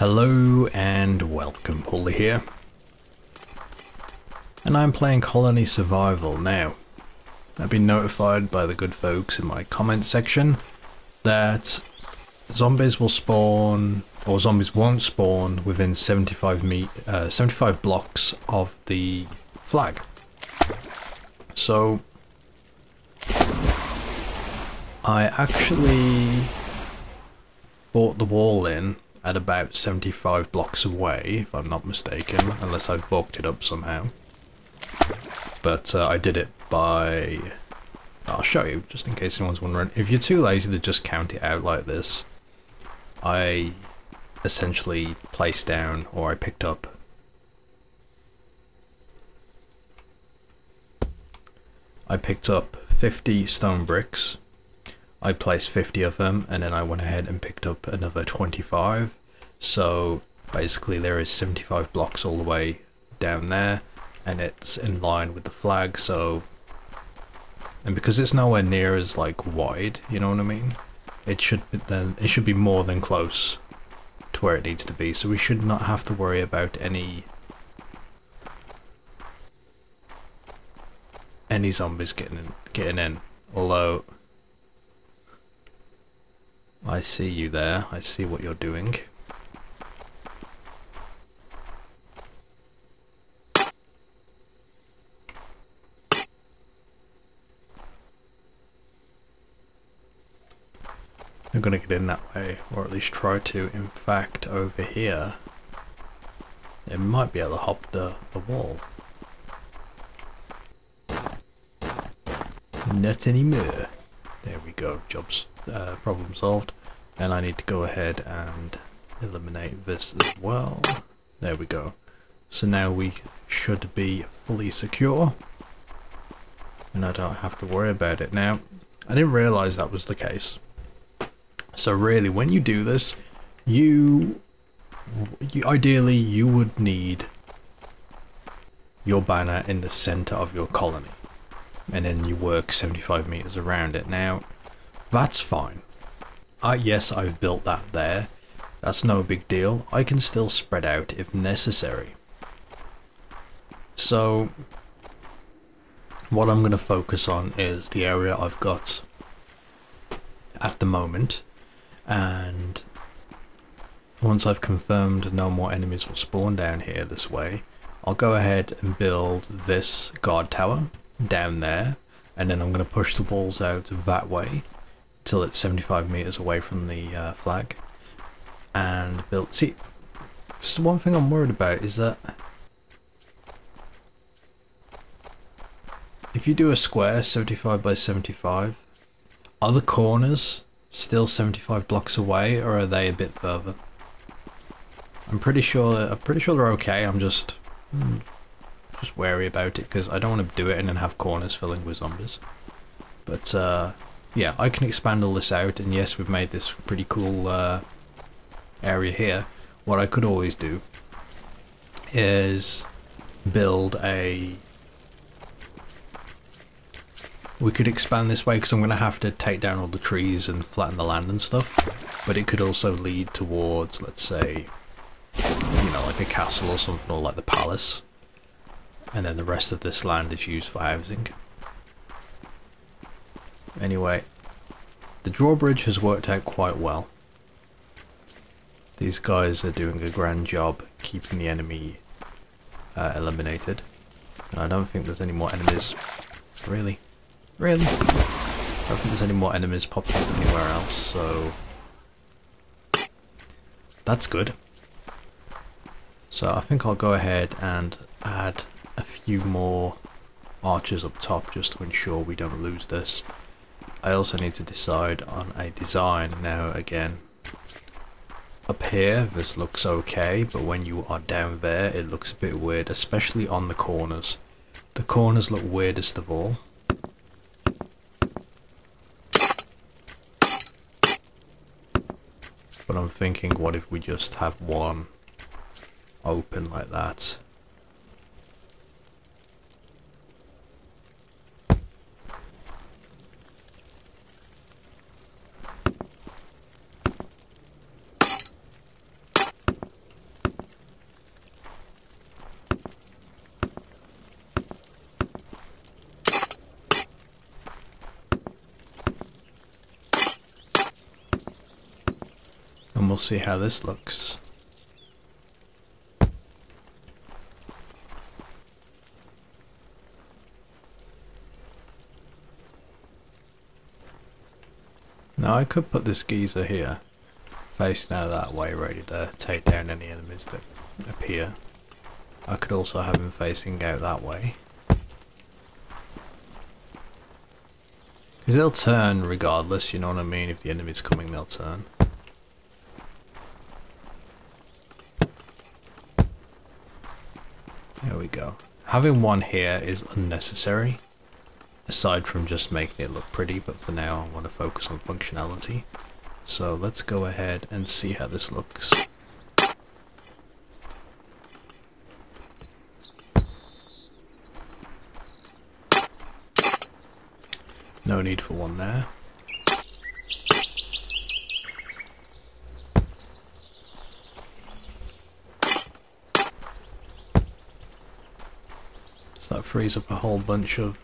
Hello and welcome, Pauleh here. And I'm playing Colony Survival now. I've been notified by the good folks in my comment section that zombies will spawn, or zombies won't spawn within 75 blocks of the flag. So I actually bought the wall in at about 75 blocks away, if I'm not mistaken, unless I've bulked it up somehow. But I did it by... I'll show you, just in case anyone's wondering. If you're too lazy to just count it out like this, I essentially placed down, or I picked up, I picked up 50 stone bricks. I placed 50 of them, and then I went ahead and picked up another 25. So basically there is 75 blocks all the way down there, and it's in line with the flag. So, and because it's nowhere near as like wide, you know what I mean, it should be more than close to where it needs to be. So we should not have to worry about any zombies getting in. Although I see you there, I see what you're doing. They're gonna get in that way, or at least try to. In fact, over here, it might be able to hop the wall. Not anymore. There we go, problem solved. And I need to go ahead and eliminate this as well. There we go. So now we should be fully secure, and I don't have to worry about it. Now, I didn't realize that was the case. So really, when you do this, ideally you would need your banner in the center of your colony, and then you work 75 meters around it. Now, that's fine. Yes, I've built that there. That's no big deal. I can still spread out if necessary. So what I'm going to focus on is the area I've got at the moment, and once I've confirmed no more enemies will spawn down here this way, I'll go ahead and build this guard tower down there, and then I'm going to push the walls out that way till it's 75 meters away from the flag, and build. See, just one thing I'm worried about is that if you do a square 75 by 75, are the corners still 75 blocks away, or are they a bit further? I'm pretty sure they're okay. I'm just wary about it because I don't want to do it and then have corners filling with zombies. But yeah, I can expand all this out, and yes, we've made this pretty cool area here. What I could always do is build a... We could expand this way, because I'm going to have to take down all the trees and flatten the land and stuff. But it could also lead towards, let's say, you know, like a castle or something, or like the palace. And then the rest of this land is used for housing. Anyway, the drawbridge has worked out quite well. These guys are doing a grand job keeping the enemy eliminated. And I don't think there's any more enemies. Really? Really? I don't think there's any more enemies popping up anywhere else, so that's good. So I think I'll go ahead and add a few more archers up top just to ensure we don't lose this. I also need to decide on a design. Now again, up here this looks okay, but when you are down there it looks a bit weird, especially on the corners. The corners look weirdest of all. But I'm thinking, what if we just have one open like that? we'll see how this looks. Now I could put this geezer here, facing out that way, ready to take down any enemies that appear. I could also have him facing out that way. Because they'll turn regardless, you know what I mean? If the enemy's coming, they'll turn. There we go. Having one here is unnecessary, aside from just making it look pretty, but for now I want to focus on functionality. So let's go ahead and see how this looks. No need for one there. So that frees up a whole bunch of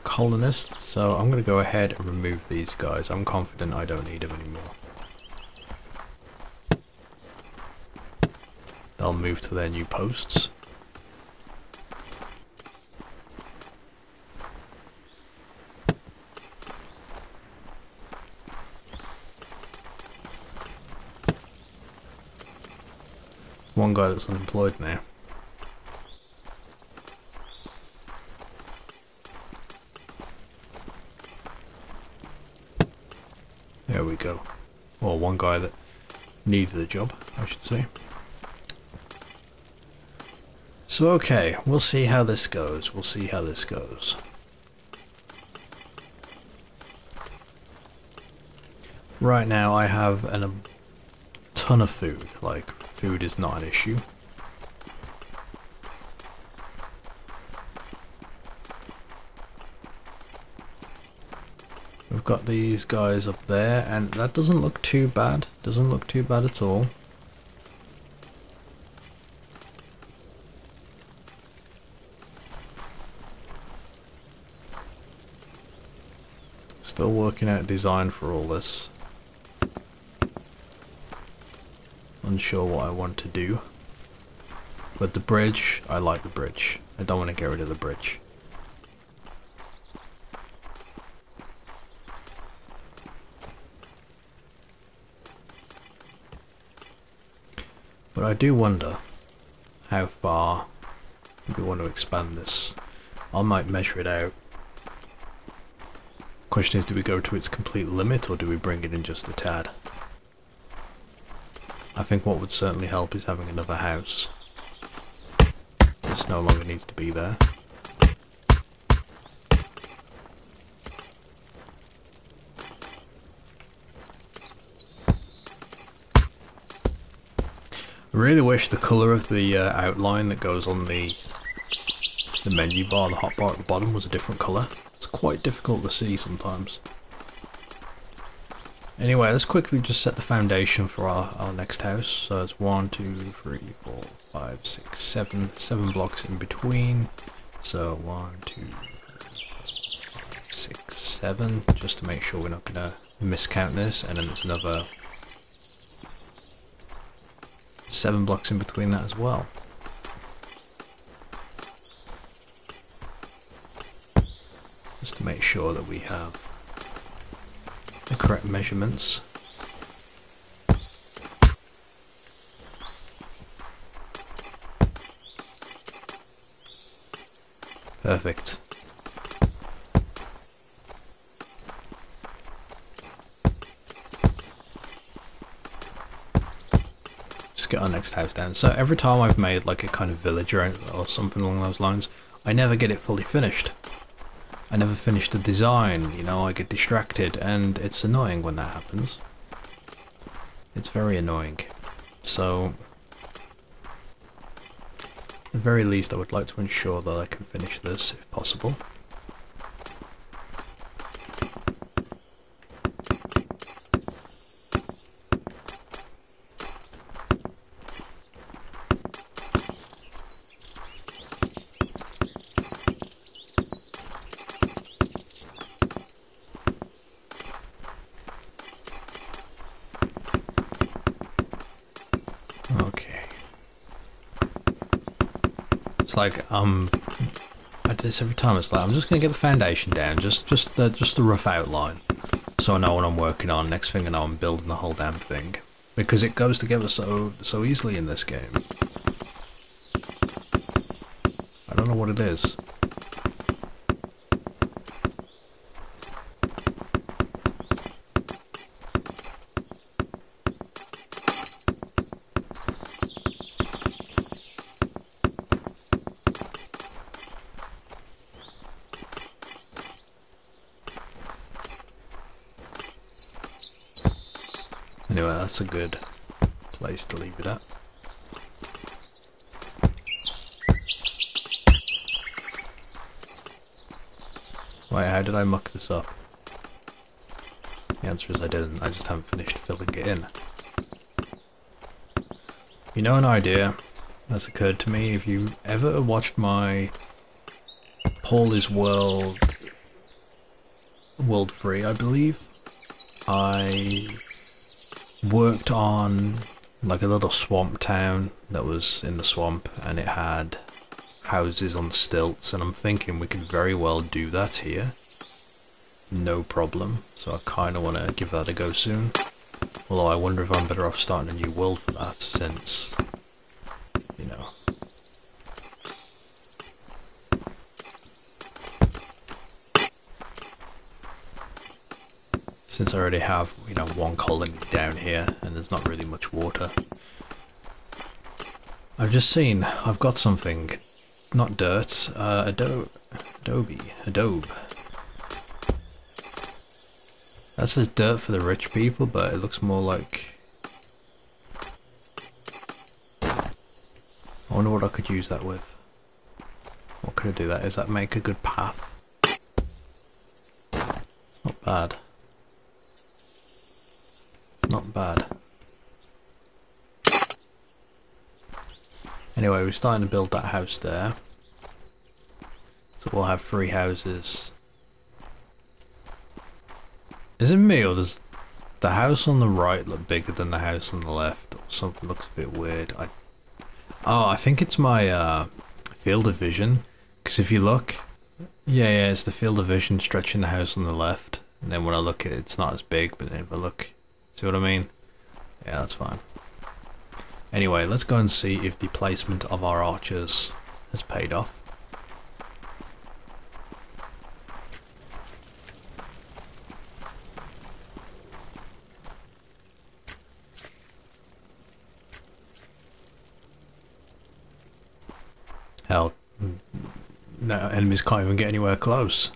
colonists, so I'm going to go ahead and remove these guys. I'm confident I don't need them anymore. They'll move to their new posts. One guy that's unemployed now. There we go. Or one guy that needs the job, I should say. So okay, we'll see how this goes. We'll see how this goes. Right now I have a ton of food. Like, food is not an issue. We've got these guys up there, and that doesn't look too bad. Doesn't look too bad at all. Still working out design for all this. Unsure what I want to do. But the bridge, I like the bridge. I don't want to get rid of the bridge. But I do wonder how far we want to expand this. I might measure it out. Question is, do we go to its complete limit or do we bring it in just a tad? I think what would certainly help is having another house. This no longer needs to be there. I really wish the colour of the outline that goes on the menu bar, the hotbar at the bottom, was a different colour. It's quite difficult to see sometimes. Anyway, let's quickly just set the foundation for our next house. So it's 1, 2, 3, 4, 5, 6, 7. 7 blocks in between. So 1, 2, 3, 4, 5, 6, 7. Just to make sure we're not going to miscount this. And then there's another 7 blocks in between that as well. Just to make sure that we have the correct measurements. Perfect. Just get our next house down. So every time I've made like a kind of village or something along those lines, I never get it fully finished. I never finish the design, you know, I get distracted, and it's annoying when that happens. It's very annoying. So, at the very least, I would like to ensure that I can finish this, if possible. It's like I do this every time. It's like I'm just gonna get the foundation down, just the rough outline, so I know what I'm working on. Next thing I know, I'm building the whole damn thing, because it goes together so easily in this game. I don't know what it is. Anyway, that's a good place to leave it at. Wait, how did I muck this up? The answer is I didn't, I just haven't finished filling it in. You know, an idea that's occurred to me, if you ever watched my Pauleh's World 3, I believe, I worked on like a little swamp town that was in the swamp, and it had houses on stilts, and I'm thinking we could very well do that here, no problem. So I kind of want to give that a go soon, although I wonder if I'm better off starting a new world for that, since, you know, since I already have, you know, one colony down here and there's not really much water. I've just seen, I've got something, not dirt, adobe. That says dirt for the rich people, but it looks more like, I wonder what I could use that with. What could I do that? Does that make a good path? It's not bad. Not bad. Anyway, we're starting to build that house there. So we'll have 3 houses. Is it me, or does the house on the right look bigger than the house on the left? Or something looks a bit weird. Oh, I think it's my field of vision. Because if you look, yeah, it's the field of vision stretching the house on the left. And then when I look at it, it's not as big, but then if I look, see what I mean? Yeah, that's fine. Anyway, let's go and see if the placement of our archers has paid off. Hell, no, enemies can't even get anywhere close.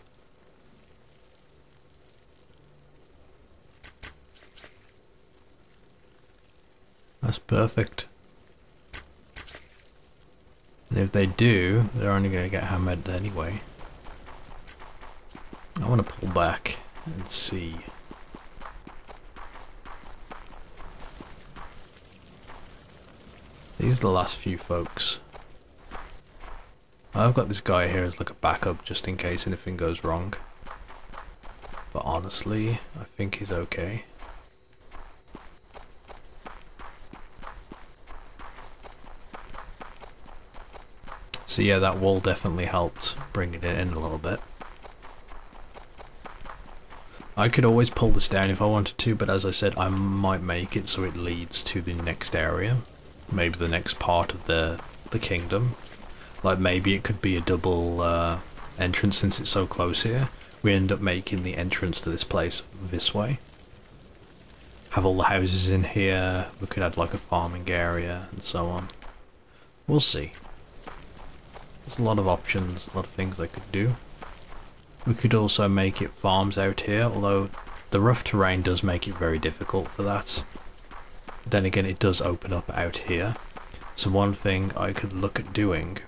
That's perfect. And if they do, they're only going to get hammered anyway. I want to pull back and see. These are the last few folks. I've got this guy here as like a backup just in case anything goes wrong. But honestly, I think he's okay. So yeah, that wall definitely helped bringing it in a little bit. I could always pull this down if I wanted to, but as I said, I might make it so it leads to the next area. Maybe the next part of the kingdom. Like maybe it could be a double entrance since it's so close here. We end up making the entrance to this place this way. Have all the houses in here, we could add like a farming area and so on. We'll see. There's a lot of options, a lot of things I could do. We could also make it farms out here, although the rough terrain does make it very difficult for that. Then again, it does open up out here. So one thing I could look at doing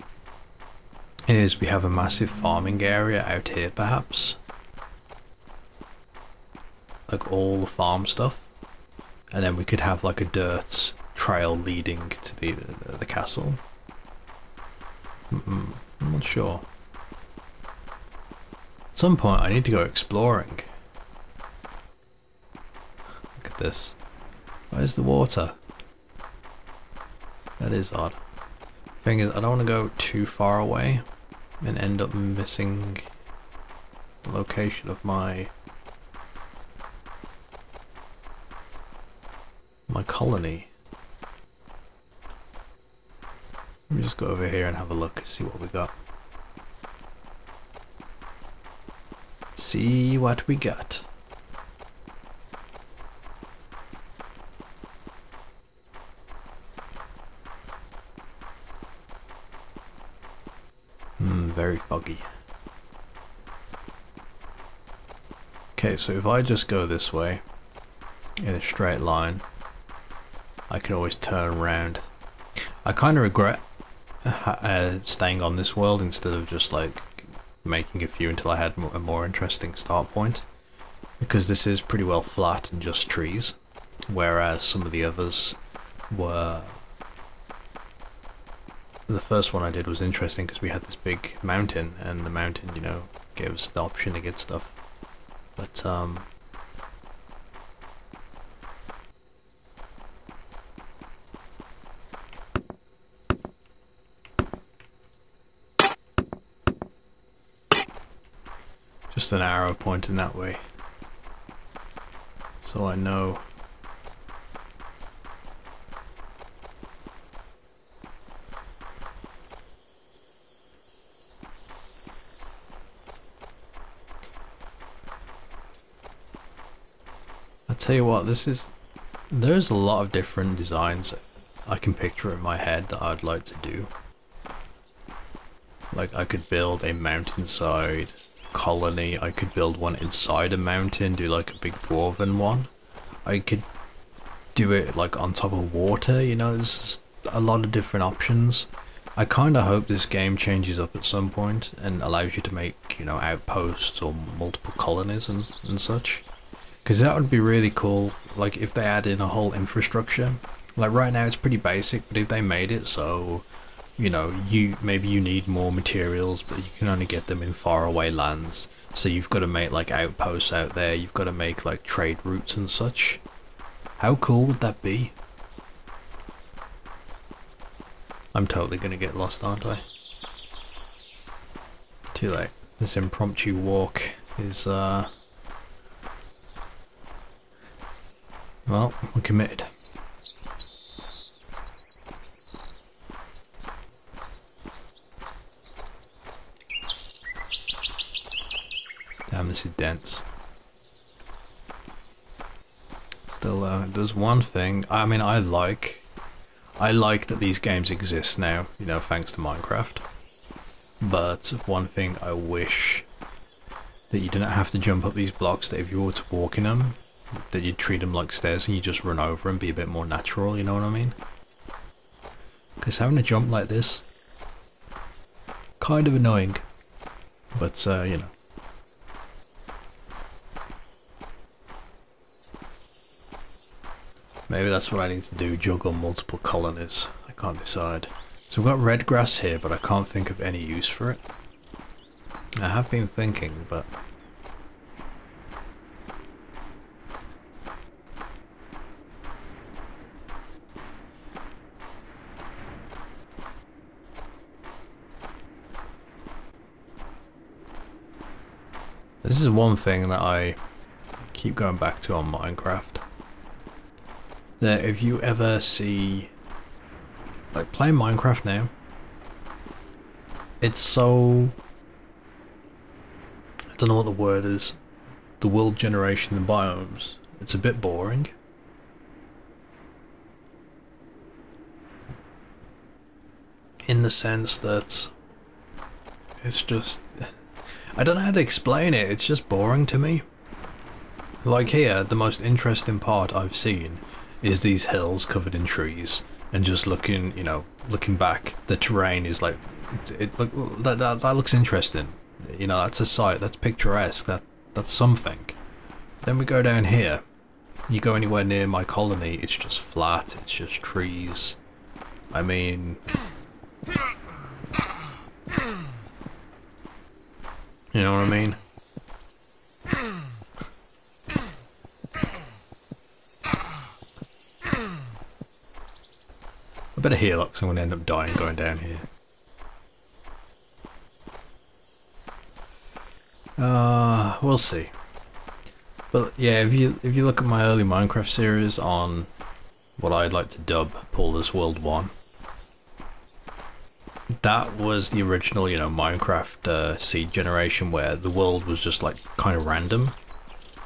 is we have a massive farming area out here perhaps. Like all the farm stuff. And then we could have like a dirt trail leading to the castle. I'm not sure. At some point I need to go exploring. Look at this. Where's the water? That is odd. Thing is, I don't want to go too far away and end up missing the location of my colony. Let me just go over here and have a look, see what we got. See what we got. Very foggy. Okay, so if I just go this way in a straight line, I can always turn around. I kind of regret staying on this world instead of just like making a few until I had a more interesting start point, because this is pretty well flat and just trees, whereas some of the others were... The first one I did was interesting because we had this big mountain, and the mountain, you know, gave us the option to get stuff. But just an arrow pointing that way, so I know. I tell you what, there's a lot of different designs I can picture in my head that I'd like to do. Like, I could build a mountainside colony, I could build one inside a mountain, do like a big dwarven one. I could do it like on top of water, you know, there's just a lot of different options. I kind of hope this game changes up at some point and allows you to make, you know, outposts or multiple colonies and such. Because that would be really cool, like if they add in a whole infrastructure. Like right now it's pretty basic, but if they made it so, you know, maybe you need more materials, but you can only get them in faraway lands. So you've got to make like outposts out there, you've got to make like trade routes and such. How cool would that be? I'm totally going to get lost, aren't I? Too late. This impromptu walk is, well, we're committed. Damn, this is dense. Still, there's one thing. I mean, I like that these games exist now, you know, thanks to Minecraft. But one thing I wish that you didn't have to jump up these blocks, that if you were to walk in them, that you'd treat them like stairs and you just run over and be a bit more natural, you know what I mean? Because having a jump like this, kind of annoying, but you know. Maybe that's what I need to do, juggle multiple colonies. I can't decide. So we've got red grass here, but I can't think of any use for it. I have been thinking, but... This is one thing that I keep going back to on Minecraft. That if you ever see, like, playing Minecraft now, it's so, I don't know what the word is, the world generation, the biomes, it's a bit boring. In the sense that it's just, I don't know how to explain it, it's just boring to me. Like here, the most interesting part I've seen is these hills covered in trees, and just looking, you know, looking back, the terrain is like, that looks interesting. You know, that's a sight, that's picturesque, that's something. Then we go down here, you go anywhere near my colony, it's just flat, it's just trees. I mean... You know what I mean? I bet better heal up, because I'm going to end up dying going down here. We'll see. But yeah, if you look at my early Minecraft series on what I'd like to dub Pauleh's World 1, that was the original, you know, Minecraft seed generation, where the world was just like kind of random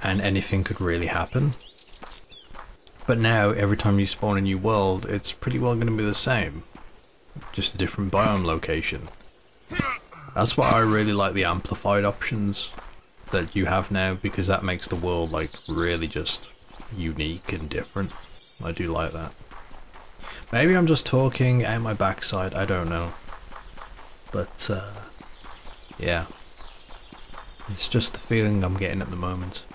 and anything could really happen. But now every time you spawn a new world, it's pretty well going to be the same, just a different biome location. That's why I really like the amplified options that you have now, because that makes the world like really just unique and different. I do like that. Maybe I'm just talking out my backside, I don't know. But yeah, it's just the feeling I'm getting at the moment.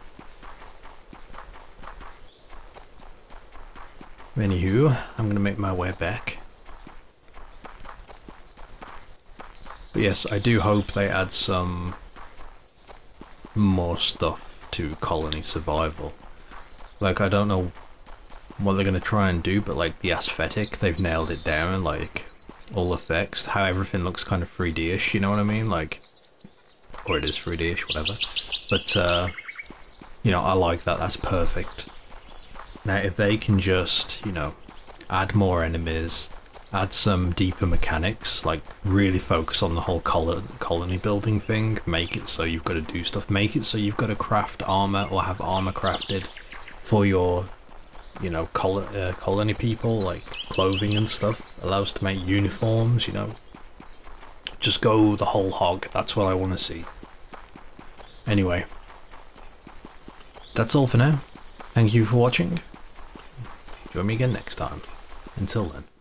Anywho, I'm gonna make my way back. But yes, I do hope they add some more stuff to colony survival. Like, I don't know what they're gonna try and do, but like the aesthetic, they've nailed it down, like all effects, how everything looks kind of 3D-ish, you know what I mean? Like, or it is 3D-ish, whatever. But, you know, I like that, that's perfect. Now, if they can just, you know, add more enemies, add some deeper mechanics, like really focus on the whole colony building thing, make it so you've got to do stuff, make it so you've got to craft armor or have armor crafted for your, you know, colony people, like clothing and stuff, allows to make uniforms, you know. Just go the whole hog, that's what I want to see. Anyway, that's all for now. Thank you for watching. Join me again next time. Until then.